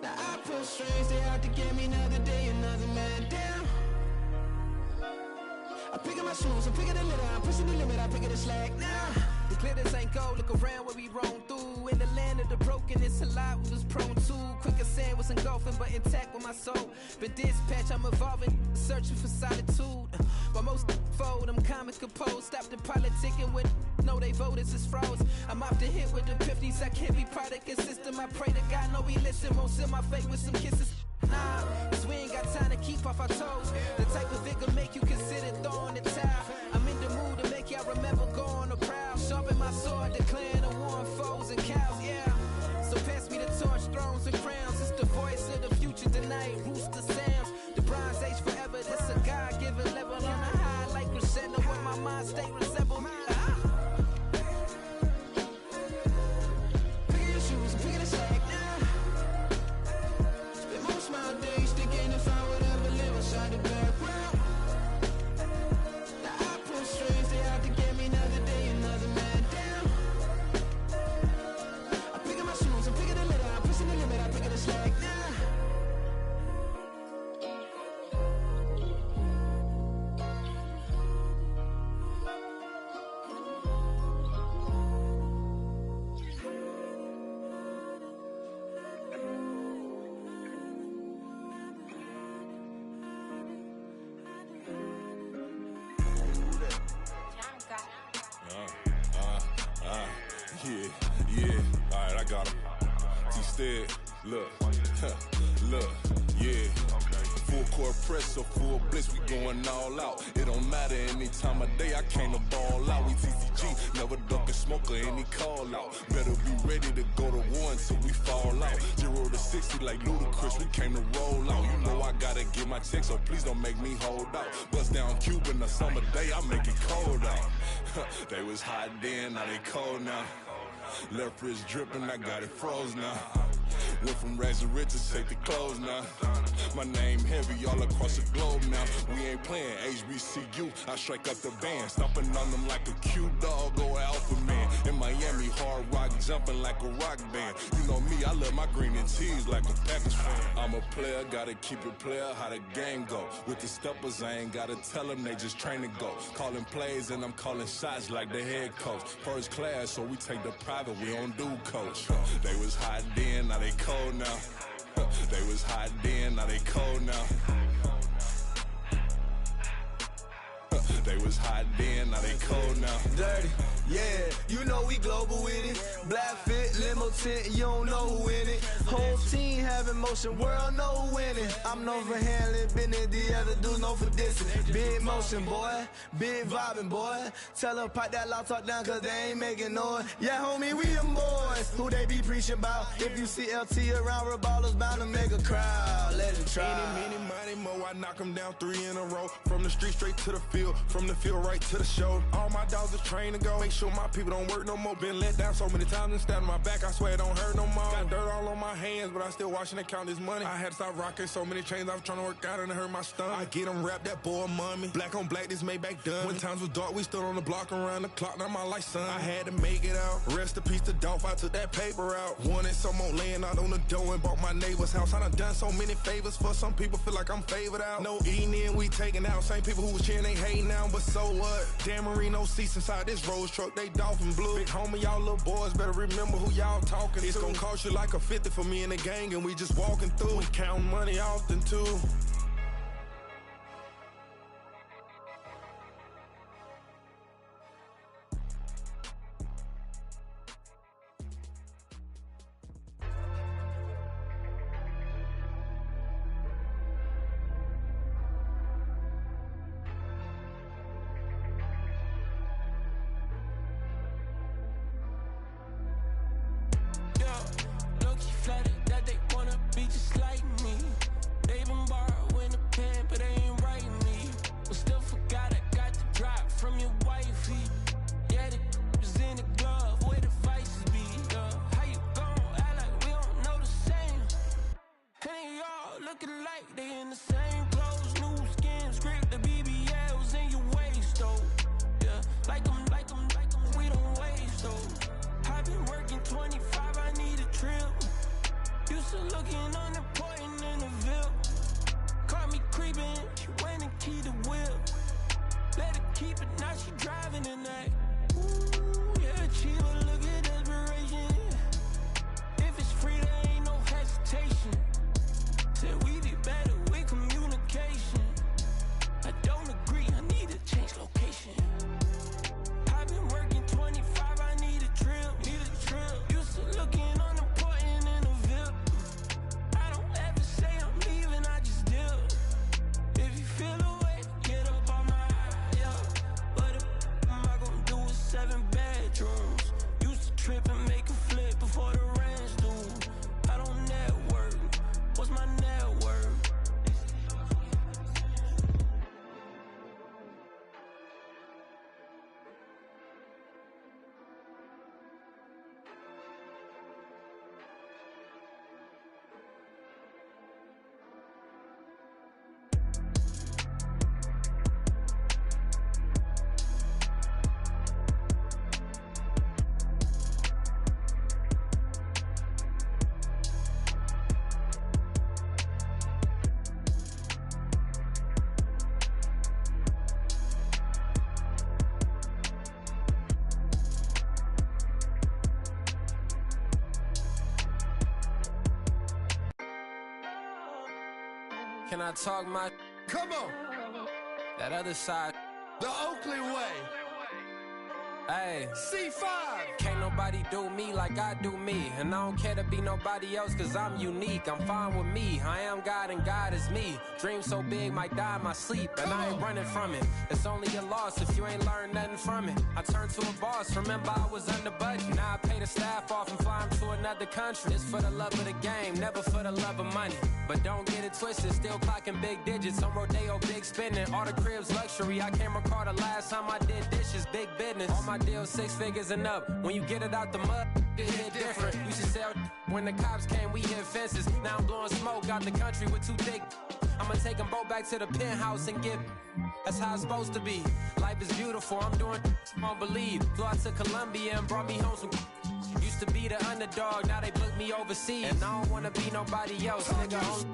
Now I pull strings, they out to get me another day, another man down. I'm picking my shoes, I'm picking the litter, I'm pushing the limit, I'm picking the slack now. The glitters ain't gold, look around where we roam through. In the land of the broken, it's a lot we was prone to. Quicker sand was engulfing, but intact with my soul. Been dispatched, I'm evolving, searching for solitude. But most fold, I'm comic composed. Stop the politicking with no, they voters is froze. I'm off the hit with the 50s, I can't be product and system. I pray to God, no, we listen, won't seal my fate with some kisses. Nah, cause we ain't got time to keep off our toes. The type of vigor make you consider throwing the towel. I'm in the mood to make I stay resemble. Pick your shoes and pick the slack. Spend most of my days thinking if I would ever live inside the background. Now I pull strings, they out to get me another day, another man down. I'm picking my shoes, I'm picking the litter, I'm pushing the limit, I'm picking the slack now. Yeah, alright, I got him. T-Stead, look, look, yeah. Full court press, so full blitz, we going all out. It don't matter any time of day, I came to ball out. We TCG, never duck a smoke or any call out. Better be ready to go to war until we fall out. 0 to 60 like Ludacris, we came to roll out. You know I gotta get my check, so please don't make me hold out. Bust down Cuban a summer day, I make it cold out. They was hot then, now they cold now. Left wrist dripping, I got it froze now. Went from rags to riches, take the clothes now. My name heavy all across the globe now. We ain't playing HBCU, I strike up the band. Stomping on them like a cute dog or alpha man. In Miami, hard rock jumping like a rock band. You know me, I love my green and tees like a Packers fan. I'm a player, gotta keep it player, how the game go. With the steppers, I ain't gotta tell them, they just train to go. Calling plays and I'm calling shots like the head coach. First class, so we take the private, we don't do coach. They was hot then, now they cold now. They was hot then, now they cold now. They was hot then, now they cold now. Dirty, yeah, you know we global with it. Black fit, limo tint, you don't know who in it. Whole team having motion, world know who winning. I'm known for handling business, the other dudes known for dissing. Big motion, boy, big vibing, boy. Tell them pipe that loud talk down, cause they ain't making noise. Yeah, homie, we them boys, who they be preaching about. If you see LT around, Reballer's bound to make a crowd. Let it try. Any, money, mo, I knock them down 3 in a row. From the street straight to the field, from the field right to the show. All my dogs are trained to go. Make sure my people don't work no more. Been let down so many times and stabbed on my back, I swear it don't hurt no more. Got dirt all on my hands, but I still watching and count this money. I had to stop rocking so many chains, I was trying to work out and it hurt my stomach. I get them wrapped, that boy mommy. Black on black, this Maybach done. When times was dark, we stood on the block around the clock, now my life son. I had to make it out. Rest in peace to Dolph, I took that paper out. Wanted some more laying out on the door and bought my neighbor's house. I done done so many favors for some people, feel like I'm favored out. No eating in, we taking out. Same people who was cheering, they hating now, but so what? Dan Marino seats inside this Rolls truck, they dolphin blue. Big homie, y'all little boys better remember who y'all talking to. It's gonna cost you like a 50 for me and the gang, and we just walking through. We counting money often too. Flattered that they wanna be just like me. They been borrowed Can I talk my? Come on. That other side. The Oakley way. Hey. C5. Can't nobody do me like I do me. And I don't care to be nobody else cause I'm unique. I'm fine with me. I am God and God is me. Dream so big might die in my sleep. And I ain't running from it. It's only a loss if you ain't learned nothing from it. I turned to a boss. Remember I was under budget. Now I pay the staff off and fly them to another country. It's for the love of the game, never for the love of money. But don't get it twisted, still clocking big digits. On Rodeo, big spending. All the cribs luxury. I can't recall the last time I did dishes. Big business. All my deals 6 figures and up. When you get it out the mud, it hit different. Used to sell when the cops came, we hit fences. Now I'm blowing smoke out the country with 2 thick. I'ma take them both back to the penthouse and get. That's how it's supposed to be. Life is beautiful, I'm doing won't believe. Flew out to Colombia and brought me home some. Used to be the underdog, now they book me overseas. And I don't wanna be nobody else, nigga.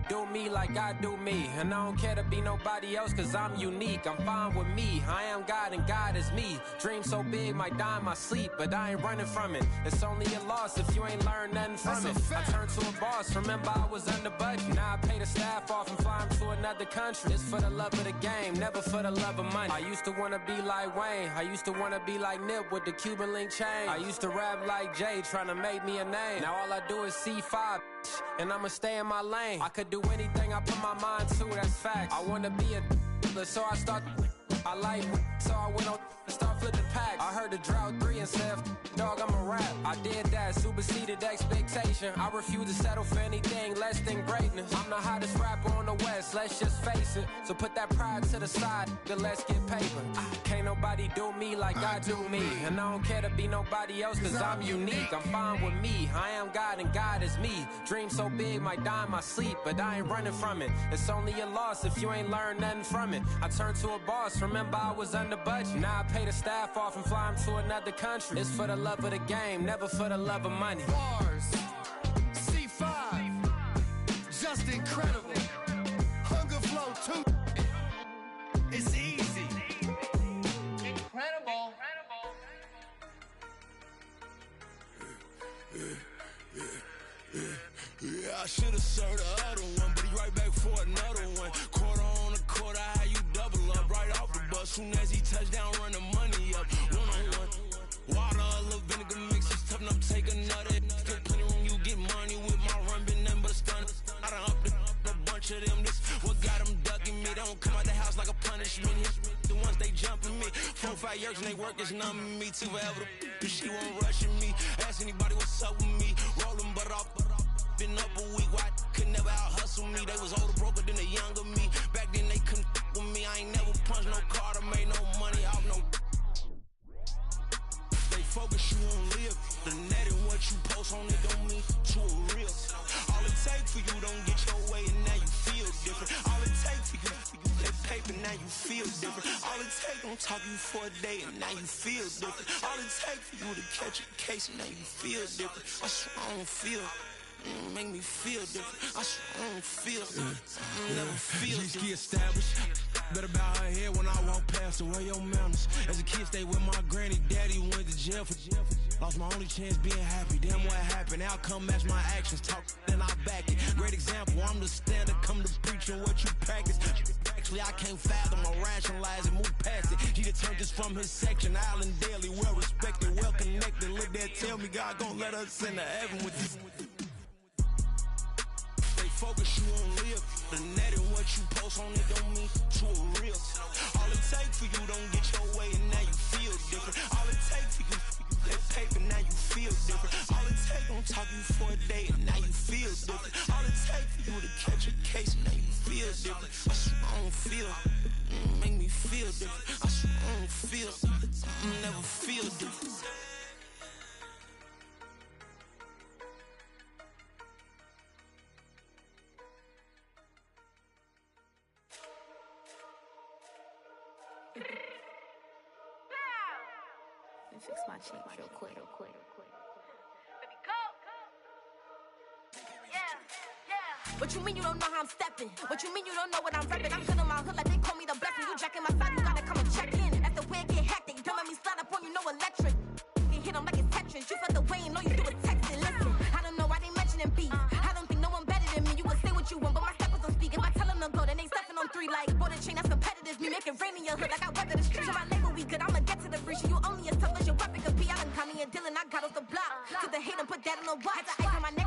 Do me like I do me. And I don't care to be nobody else cause I'm unique. I'm fine with me. I am God and God is me. Dream so big might die in my sleep. But I ain't running from it. It's only a loss if you ain't learned nothing from it. I turned to a boss. Remember I was under budget. Now I pay the staff off and fly them to another country. It's for the love of the game, never for the love of money. I used to wanna be like Wayne. I used to wanna be like Nip with the Cuban link chain. I used to rap like Jay trying to make me a name. Now all I do is C5 and I'ma stay in my lane. I could do anything I put my mind to, that's facts. I wanna be a so I start. I like so I went on and start flipping packs. I heard the drought 3 and said, dog, I'm a rap. I did that, superseded expectation. I refuse to settle for anything less than greatness. I'm the hottest rapper on the West, let's just face it. So put that pride to the side, then let's get paper. Can't nobody do me like I do me. And I don't care to be nobody else cause I'm unique. I'm fine with me, I am God and God is me. Dream so big might die in my sleep. But I ain't running from it. It's only a loss if you ain't learned nothing from it. I turned to a boss, remember I was under budget. Now I pay the staff off and fly them to another country. It's for the love of the game, never for the love of money. Bars. C5. Just incredible. Hunger Flow 2. It's easy. Incredible. Yeah, I should've served the other one, but he right back for another one. Quarter on a quarter, how you double up right off the bus. Soon as he touch down, run the money up. 1-on-1. Water, a little vinegar mix, it's tough enough to take another. Still plenty room, you get money with my run, been nothing but a stun. I done upped a bunch of them, this what got them ducking me. They don't come out the house like a punishment. The ones they jumping me. 4-5 years and they work is numbing me. Too forever, she won't rushing me. Ask anybody what's up with me. Rolling but off. Been up a week, why could never out hustle me? They was older, broker than the younger me. Back then they couldn't with me. I ain't never punched no card or made no money off no. They focus you on live. The net and what you post on it don't mean to a real. All it take for you don't get your way and now you feel different. All it take for you that paper now you feel different. All it take don't talk you for a day and now you feel different. All it take for you to catch a case and now you feel different. I swear I don't feel. Make me feel different. I swear I don't feel. Never feel. G-ski established. Better bow her head when I walk past her. Where your manners? As a kid, stayed with my granny. Daddy went to jail for. Lost my only chance being happy. Damn, what happened? Outcome match my actions. Talk and I back it. Great example. I'm the standard. Come to preaching what you practice. Actually, I can't fathom or rationalize and move past it. He turned this from his section. Island Daily, well respected, well connected. Look there, tell me God gon' let us into heaven with this. Focus you on live. The net and what you post on it don't mean to a real. All it take for you don't get your way and now you feel different. All it take for you that paper now you feel different. All it take don't talk you for a day and now you feel different. All it take for you to catch a case and now you feel different. I swear I don't feel. Make me feel different. I swear I don't feel. Never feel different. Fix my cheeks real quick. Baby, go. Yeah. What you mean you don't know how I'm stepping? What you mean you don't know what I'm repping? I'm good in my hood like they call me the blessing. You jacking my side, you gotta come and check in. That's the way it get hectic. Don't make me slide up on you, no electric. You hit 'em like it's Tetris. You felt the way and know you do it texting. Listen, I don't know why they mentioning beef. I don't think no one better than me. You can say what you want, but my step is on speed. free like border chain, that's competitive. Me make it rain in your hood like I weather the streets. So my label we good, I'ma get to the breach. You only as tough as your weapon could be. I done Connie and Dylan, I got off the block. To the hate and put that on the watch. Had to ice on my neck.